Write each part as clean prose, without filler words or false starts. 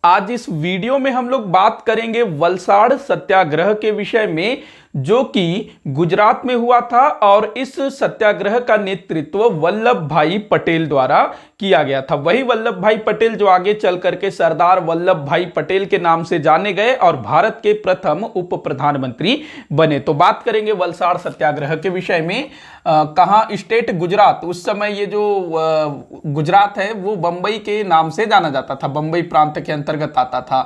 आज इस वीडियो में हम लोग बात करेंगे वलसाड़ सत्याग्रह के विषय में, जो कि गुजरात में हुआ था और इस सत्याग्रह का नेतृत्व वल्लभ भाई पटेल द्वारा किया गया था। वही वल्लभ भाई पटेल जो आगे चल करके सरदार वल्लभ भाई पटेल के नाम से जाने गए और भारत के प्रथम उप प्रधानमंत्री बने। तो बात करेंगे वलसाड़ सत्याग्रह के विषय में। कहाँ? स्टेट गुजरात। उस समय ये जो गुजरात है वो बंबई के नाम से जाना जाता था, बंबई प्रांत के अंतर्गत आता था।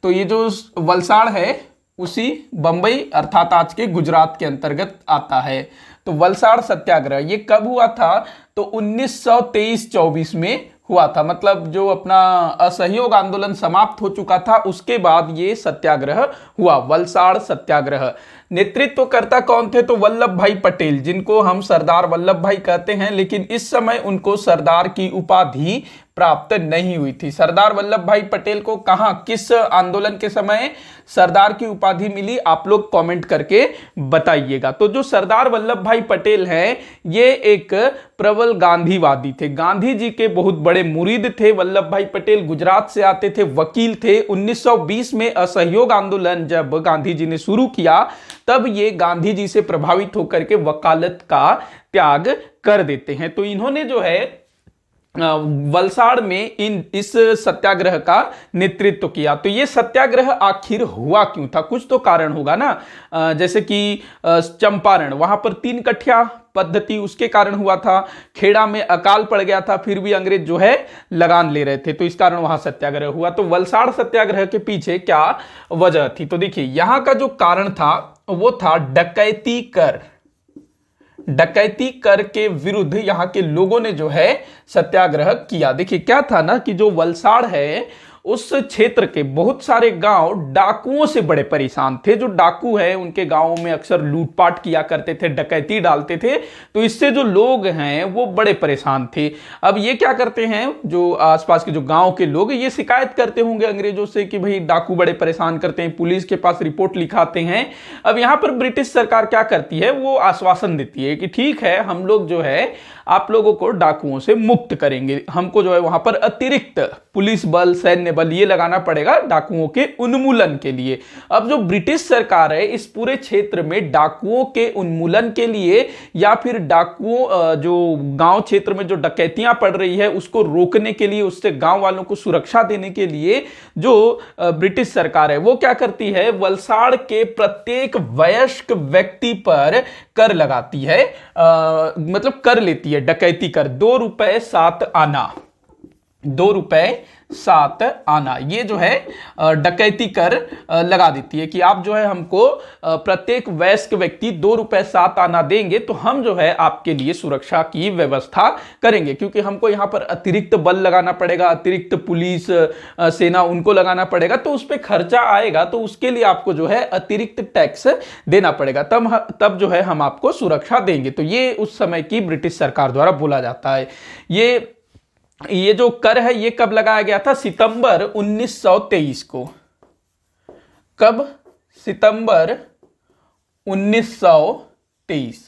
तो ये जो वलसाड़ है उसी बंबई अर्थात आज के गुजरात के अंतर्गत आता है। तो वलसाड़ सत्याग्रह ये कब हुआ था? तो 1923-24 में हुआ था। मतलब जो अपना असहयोग आंदोलन समाप्त हो चुका था उसके बाद ये सत्याग्रह हुआ, वलसाड़ सत्याग्रह। नेतृत्वकर्ता कौन थे? तो वल्लभ भाई पटेल, जिनको हम सरदार वल्लभ भाई कहते हैं, लेकिन इस समय उनको सरदार की उपाधि प्राप्त नहीं हुई थी। सरदार वल्लभ भाई पटेल को कहां, किस आंदोलन के समय सरदार की उपाधि मिली? आप लोग कमेंट करके बताइएगा। तो जो सरदार वल्लभ भाई पटेल हैं ये एक प्रबल गांधीवादी थे, गांधी जी के बहुत बड़े मुरीद थे। वल्लभ भाई पटेल गुजरात से आते थे, वकील थे। 1920 में असहयोग आंदोलन जब गांधी जी ने शुरू किया तब ये गांधी जी से प्रभावित होकर के वकालत का त्याग कर देते हैं। तो इन्होंने जो है वलसाड़ में इस सत्याग्रह का नेतृत्व किया। तो ये सत्याग्रह आखिर हुआ क्यों था? कुछ तो कारण होगा ना। जैसे कि चंपारण, वहां पर 3 कठिया पद्धति, उसके कारण हुआ था। खेड़ा में अकाल पड़ गया था, फिर भी अंग्रेज जो है लगान ले रहे थे, तो इस कारण वहां सत्याग्रह हुआ। तो वलसाड़ सत्याग्रह के पीछे क्या वजह थी? तो देखिए यहां का जो कारण था वो था डकैती कर। डकैती कर के विरुद्ध यहां के लोगों ने जो है सत्याग्रह किया। देखिए क्या था ना कि जो वलसाड़ है उस क्षेत्र के बहुत सारे गांव डाकुओं से बड़े परेशान थे। जो डाकू है उनके गांवों में अक्सर लूटपाट किया करते थे, डकैती डालते थे, तो इससे जो लोग हैं वो बड़े परेशान थे। अब ये क्या करते हैं, जो आसपास के जो गांव के लोग ये शिकायत करते होंगे अंग्रेजों से कि भाई डाकू बड़े परेशान करते हैं, पुलिस के पास रिपोर्ट लिखाते हैं। अब यहां पर ब्रिटिश सरकार क्या करती है, वो आश्वासन देती है कि ठीक है हम लोग जो है आप लोगों को डाकुओं से मुक्त करेंगे, हमको जो है वहां पर अतिरिक्त पुलिस बल, सैन्य बल ये लगाना पड़ेगा डाकुओं के उन्मूलन के लिए। अब जो ब्रिटिश सरकार है इस पूरे क्षेत्र में डाकुओं के उन्मूलन के लिए या फिर डाकुओं जो गांव क्षेत्र में जो डकैतियां पड़ रही है उसको रोकने के लिए, उससे गांव वालों को सुरक्षा देने के लिए जो ब्रिटिश सरकार है वो क्या करती है, वलसाड़ के प्रत्येक वयस्क व्यक्ति पर कर लगाती है, मतलब कर लेती है डकैती कर। 2 रुपए 7 आना, 2 रुपए 7 आना, ये जो है डकैती कर लगा देती है कि आप जो है हमको प्रत्येक वयस्क व्यक्ति 2 रुपए 7 आना देंगे तो हम जो है आपके लिए सुरक्षा की व्यवस्था करेंगे। क्योंकि हमको यहाँ पर अतिरिक्त बल लगाना पड़ेगा, अतिरिक्त पुलिस सेना उनको लगाना पड़ेगा, तो उस पर खर्चा आएगा, तो उसके लिए आपको जो है अतिरिक्त टैक्स देना पड़ेगा, तब जो है हम आपको सुरक्षा देंगे। तो ये उस समय की ब्रिटिश सरकार द्वारा बोला जाता है। ये जो कर है ये कब लगाया गया था? सितंबर 1923 को। कब? सितंबर 1923।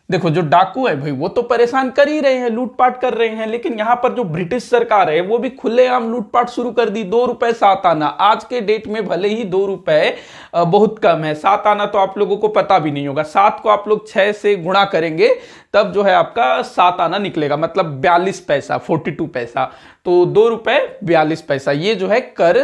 देखो जो डाकू है भाई वो तो परेशान कर ही रहे हैं, लूटपाट कर रहे हैं, लेकिन यहां पर जो ब्रिटिश सरकार है वो भी खुलेआम लूटपाट शुरू कर दी। 2 रुपए 7 आना, आज के डेट में भले ही 2 रुपए बहुत कम है, 7 आना तो आप लोगों को पता भी नहीं होगा। 7 को आप लोग 6 से गुणा करेंगे तब जो है आपका 7 आना निकलेगा, मतलब 42 पैसा, 42 पैसा। तो 2 रुपए 42 पैसा ये जो है कर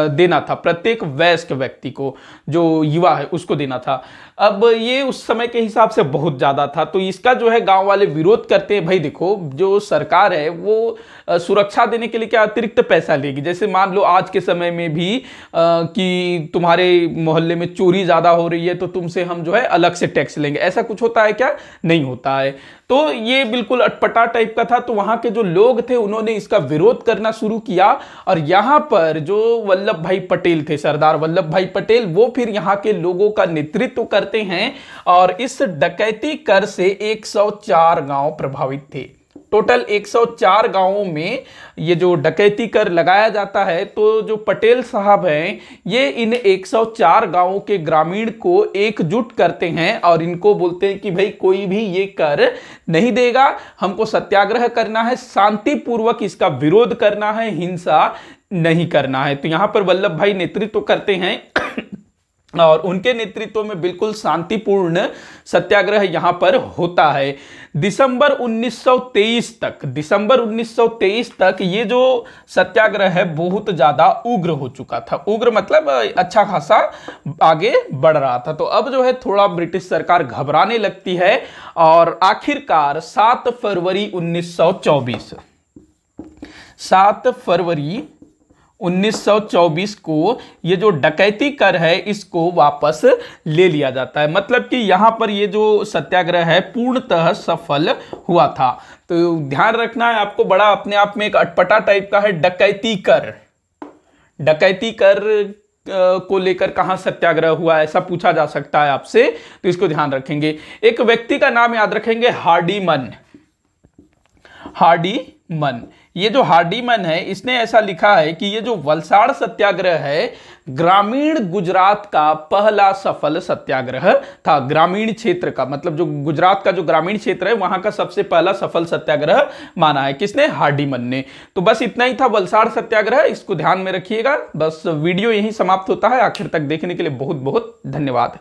देना था प्रत्येक वयस्क व्यक्ति को, जो युवा है उसको देना था। अब ये उस समय के हिसाब से बहुत ज्यादा था, तो इसका जो है गांव वाले विरोध करते हैं। भाई देखो जो सरकार है वो सुरक्षा देने के लिए क्या अतिरिक्त पैसा लेगी? जैसे मान लो आज के समय में भी कि तुम्हारे मोहल्ले में चोरी ज्यादा हो रही है तो तुमसे हम जो है अलग से टैक्स लेंगे, ऐसा कुछ होता है क्या? नहीं होता है। तो ये बिल्कुल अटपटा टाइप का था। तो वहां के जो लोग थे उन्होंने इसका विरोध करना शुरू किया और यहां पर जो वल्लभ भाई पटेल थे, सरदार वल्लभ भाई पटेल, वो फिर यहां के लोगों का नेतृत्व करते हैं और इस डकैती कर से 104 गांव प्रभावित थे। टोटल 104 गांवों में ये जो डकैती कर लगाया जाता है, तो जो पटेल साहब हैं ये इन 104 गांवों के ग्रामीण को एकजुट करते हैं और इनको बोलते हैं कि भाई कोई भी ये कर नहीं देगा, हमको सत्याग्रह करना है, शांतिपूर्वक इसका विरोध करना है, हिंसा नहीं करना है। तो यहां पर वल्लभ भाई नेतृत्व करते हैं और उनके नेतृत्व में बिल्कुल शांतिपूर्ण सत्याग्रह यहां पर होता है। दिसंबर 1923 तक ये जो सत्याग्रह है बहुत ज्यादा उग्र हो चुका था। उग्र मतलब अच्छा खासा आगे बढ़ रहा था। तो अब जो है थोड़ा ब्रिटिश सरकार घबराने लगती है और आखिरकार 7 फरवरी 1924 को ये जो डकैती कर है इसको वापस ले लिया जाता है। मतलब कि यहां पर ये जो सत्याग्रह है पूर्णतः सफल हुआ था। तो ध्यान रखना है आपको, बड़ा अपने आप में एक अटपटा टाइप का है। डकैती कर को लेकर कहां सत्याग्रह हुआ ऐसा पूछा जा सकता है आपसे, तो इसको ध्यान रखेंगे। एक व्यक्ति का नाम याद रखेंगे, हार्डीमन। ये जो हार्डीमन है इसने ऐसा लिखा है कि ये जो वलसाड़ सत्याग्रह है ग्रामीण गुजरात का पहला सफल सत्याग्रह था। ग्रामीण क्षेत्र का मतलब जो गुजरात का जो ग्रामीण क्षेत्र है वहां का सबसे पहला सफल सत्याग्रह माना है। किसने? हार्डीमन ने। तो बस इतना ही था वलसाड़ सत्याग्रह, इसको ध्यान में रखिएगा। बस वीडियो यहीं समाप्त होता है। आखिर तक देखने के लिए बहुत बहुत धन्यवाद।